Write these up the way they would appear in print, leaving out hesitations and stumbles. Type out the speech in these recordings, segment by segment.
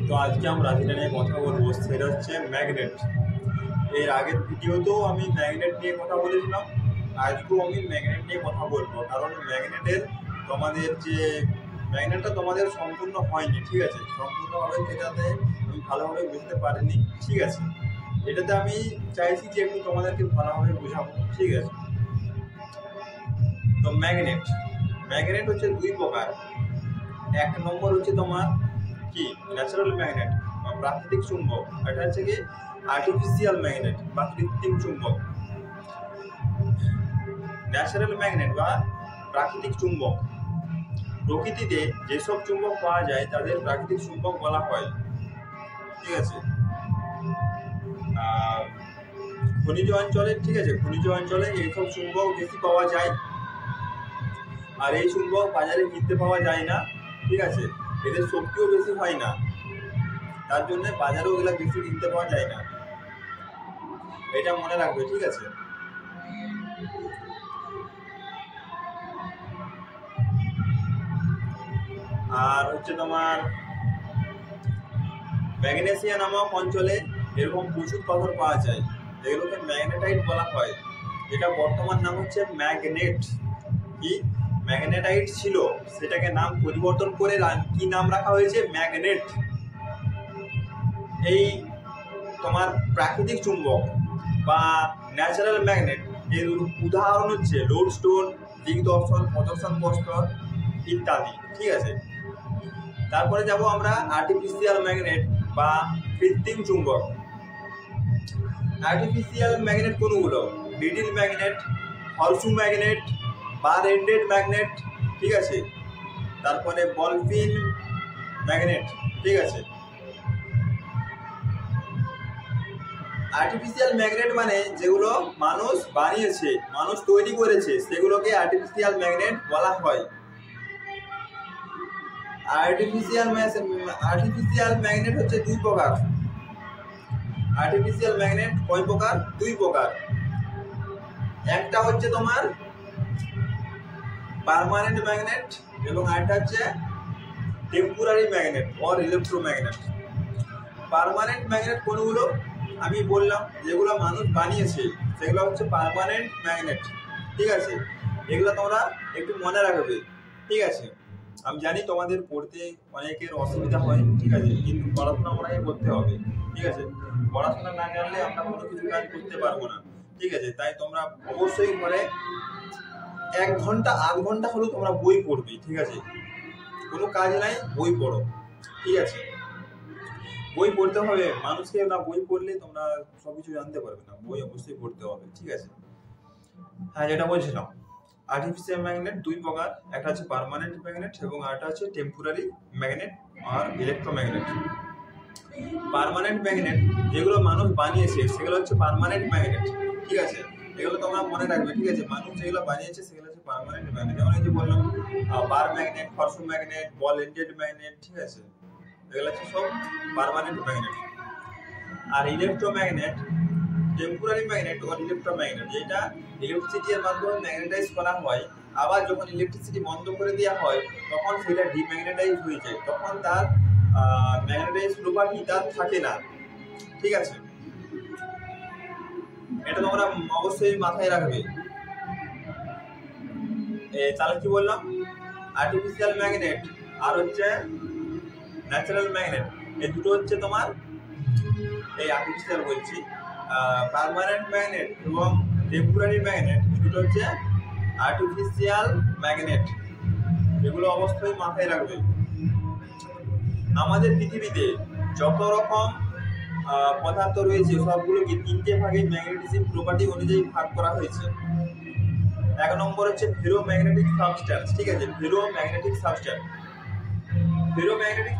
তো আজকে আমরা যেটা নিয়ে কথা বলবো সেটা হচ্ছে ম্যাগনেট। এর আগের ভিডিওতেও আমি ম্যাগনেট নিয়ে কথা বলেছিলাম, আজকেও আমি ম্যাগনেট নিয়ে কথা বলবো। কারণ ম্যাগনেটটা তোমাদের সম্পূর্ণ হয়নি, ঠিক আছে, সম্পূর্ণভাবে যেটাতে আমি ভালোভাবে বুঝতে পারিনি, ঠিক আছে। এটাতে আমি চাইছি যে একটু তোমাদেরকে ভালোভাবে বোঝাবো, ঠিক আছে। তো ম্যাগনেট হচ্ছে দুই প্রকার। এক নম্বর হচ্ছে তোমার কি ন্যাচারাল ম্যাগনেট বা প্রাকৃতিক চুম্বক, এটা হচ্ছে কি আর্টিফিশিয়াল ম্যাগনেট বা কৃত্রিম চুম্বক। ন্যাচারাল ম্যাগনেট বা প্রাকৃতিক চুম্বক, প্রকৃতিতে যেসব চুম্বক পাওয়া যায় তাদের প্রাকৃতিক চুম্বক বলা হয়, ঠিক আছে। খনিজ অঞ্চলে, ঠিক আছে, খনিজ অঞ্চলে এইসব চুম্বক বেশি পাওয়া যায়, আর এই চুম্বক বাজারে কিনতে পাওয়া যায় না, ঠিক আছে। এদের শক্তিও বেশি হয় না, তার জন্য বাজারেও এগুলা বেশি কিনতে পাওয়া যায় না, এটা মনে রাখবে, ঠিক আছে। আর হচ্ছে তোমার ম্যাগনেসিয়া নামক অঞ্চলে এরকম প্রচুর পাথর পাওয়া যায়, যেগুলোকে ম্যাগনেটাইট বলা হয়। যেটা বর্তমান নাম হচ্ছে ম্যাগনেট। কি ম্যাগনেটাইট ছিল, সেটাকে নাম পরিবর্তন করে কি নাম রাখা হয়েছে? ম্যাগনেট। এই তোমার প্রাকৃতিক চুম্বক বা ন্যাচারাল ম্যাগনেট এর উদাহরণ হচ্ছে লোডস্টোন, দিগদর্শন, প্রদর্শন প্রস্তর ইত্যাদি, ঠিক আছে। তারপরে যাব আমরা আর্টিফিশিয়াল ম্যাগনেট বা কৃত্রিম চুম্বক। আর্টিফিশিয়াল ম্যাগনেট কোনগুলো? নিডল ম্যাগনেট, হর্সু ম্যাগনেট, বার এন্ডেড ম্যাগনেট, ঠিক আছে। তারপরে বলফিন ম্যাগনেট, ঠিক আছে। আর্টিফিশিয়াল ম্যাগনেট মানে যেগুলো মানুষ বানিয়েছে, মানুষ তৈরি করেছে, সেগুলোকে আর্টিফিশিয়াল ম্যাগনেট বলা হয়। আর্টিফিশিয়াল ম্যাগনেট হচ্ছে দুই প্রকার। আর্টিফিশিয়াল ম্যাগনেট কয় প্রকার? দুই প্রকার। একটা হচ্ছে তোমার পার্মানেন্ট ম্যাগনেট এবং আরেকটা হচ্ছে temporary magnet or electromagnet. Permanent magnet কোনগুলো? আমি বললাম যেগুলো মানুষ বানিয়েছে সেগুলো হচ্ছে পার্মানেন্ট ম্যাগনেট, ঠিক আছে। এগুলো তোমরা একটু মনে রাখবে, ঠিক আছে। আমি জানি তোমাদের পড়তে অনেকের অসুবিধা হয়, ঠিক আছে, কিন্তু পড়াশোনা আমাকে করতে হবে, ঠিক আছে। পড়াশোনা না জানলে আমরা কোনো কিছু কাজ করতে পারবো না, ঠিক আছে। তাই তোমরা অবশ্যই ঘরে 1 ঘন্টা 8 ঘন্টা হলেও তোমরা বই পড়বে, ঠিক আছে। কোনো কাজ নাই, বই পড়ো, ঠিক আছে। বই পড়তে হবে, মানুষকে না বই পড়লে তোমরা সবকিছু জানতে পারবে না, বই অবশ্যই পড়তে হবে, ঠিক আছে। হ্যাঁ, যেটা বলছিলাম, আর্টিফিশিয়াল ম্যাগনেট দুই প্রকার, একটা হচ্ছে পার্মানেন্ট ম্যাগনেট এবং আরেকটা হচ্ছে টেম্পোরারি ম্যাগনেট আর ইলেকট্রোম্যাগনেট। পার্মানেন্ট ম্যাগনেট যেগুলো মানুষ বানিয়েছে সেগুলো হচ্ছে পার্মানেন্ট ম্যাগনেট, ঠিক আছে। এগুলো তোমরা মনে রাখবে, ঠিক আছে। মানুষ যেগুলো বানিয়েছে সেগুলো হচ্ছে পার্মানেন্ট ম্যাগনেট। যেমন এই যে বললাম বার ম্যাগনেট, হর্সু ম্যাগনেট, বল এন্ডেড ম্যাগনেট, ঠিক আছে, এগুলো হচ্ছে সব পার্মানেন্ট ম্যাগনেট। আর ইলেকট্রোম্যাগনেট, টেম্পোরারি ম্যাগনেট ও ইলেকট্রোম্যাগনেট, যেটা ইলেকট্রিসিটির মাধ্যমে ম্যাগনেটাইজ করা হয়, আবার যখন ইলেকট্রিসিটি বন্ধ করে দেওয়া হয় তখন সেটা ডিম্যাগনেটাইজ হয়ে যায়, তখন তার ম্যাগনেটাইজ প্রপার্টি তার থাকে না, ঠিক আছে। এটা তোমরা অবশ্যই মাথায় রাখবে। তাহলে কি বললাম? আর্টিফিশিয়াল ম্যাগনেট আর হচ্ছে ন্যাচারাল ম্যাগনেট, এই দুটো হচ্ছে তোমার, এই আর্টিফিশিয়াল বলছি, পার্মানেন্ট ম্যাগনেট এবং টেম্পোরারি ম্যাগনেট, এই দুটো হচ্ছে আর্টিফিশিয়াল ম্যাগনেট। এগুলো অবশ্যই মাথায় রাখবে। আমাদের পৃথিবীতে যত রকম পদার্থ রয়েছে সবগুলোকে 3টে ভাগে ম্যাগনেটিজম প্রপার্টি অনুযায়ী ভাগ করা হয়েছে। 1 নম্বর হচ্ছে ফেরোম্যাগনেটিক সাবস্ট্যান্স, ঠিক আছে। ফেরোম্যাগনেটিক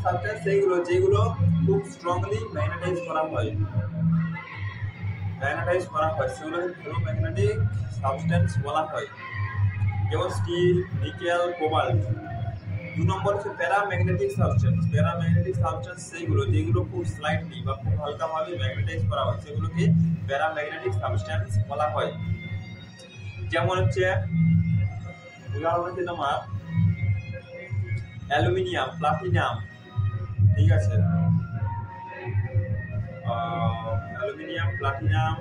সাবস্ট্যান্স সেইগুলো যেগুলো খুব স্ট্রংলি ম্যাগনেটাইজ করা হয়, সেগুলোকে ফেরোম্যাগনেটিক সাবস্ট্যান্স বলা হয়, যেমন স্টিল, নিকেল, কোবাল্ট। 2 নম্বর হচ্ছে প্যারাম্যাগনেটিক সাবস্ট্যান্স সেইগুলো যেগুলো খুব স্লাইটলি বা খুব হালকাভাবে ম্যাগনেটাইজ করা হয়, সেগুলোকে প্যারাম্যাগনেটিক সাবস্ট্যান্স বলা হয়। যেমন হচ্ছে উদাহরণ হচ্ছে তোমার অ্যালুমিনিয়াম, প্লাটিনাম, ঠিক আছে, অ্যালুমিনিয়াম, প্লাটিনাম,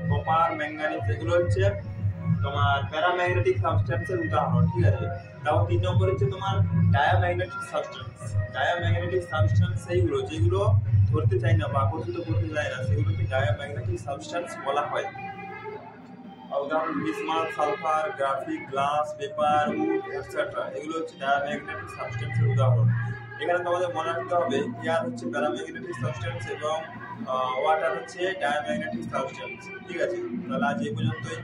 কপার, ম্যাঙ্গানিজ, এগুলো হচ্ছে তোমার প্যারাম্যাগনেটিক সাবস্টেন্সের উদাহরণ। ঠিক আছে, তারপর 3 নম্বর হচ্ছে তোমার ডায়াম্যাগনেটিক সাবস্টেন্স। ডায়াম্যাগনেটিক সাবস্টেন্স সেইগুলো যেগুলো ধরতে চায় না বা আকর্ষিত করতে চায় না, সেগুলোকে ডায়াম্যাগনেটিক সাবস্টেন্স বলা হয়। উদাহরণ bismuth, sulphur, graphic, glass, paper, wood, etcetera, এগুলো হচ্ছে ডায়াম্যাগনেটিক সাবস্টেন্সের উদাহরণ। এখানে তোমাদের মনে রাখতে হবে এয়ার হচ্ছে প্যারাম্যাগনেটিক সাবস্টেন্স এবং ওয়াটার হচ্ছে ডায়াম্যাগনেটিক সাবস্টেন্স। ঠিক আছে, তাহলে আজ এই পর্যন্তই।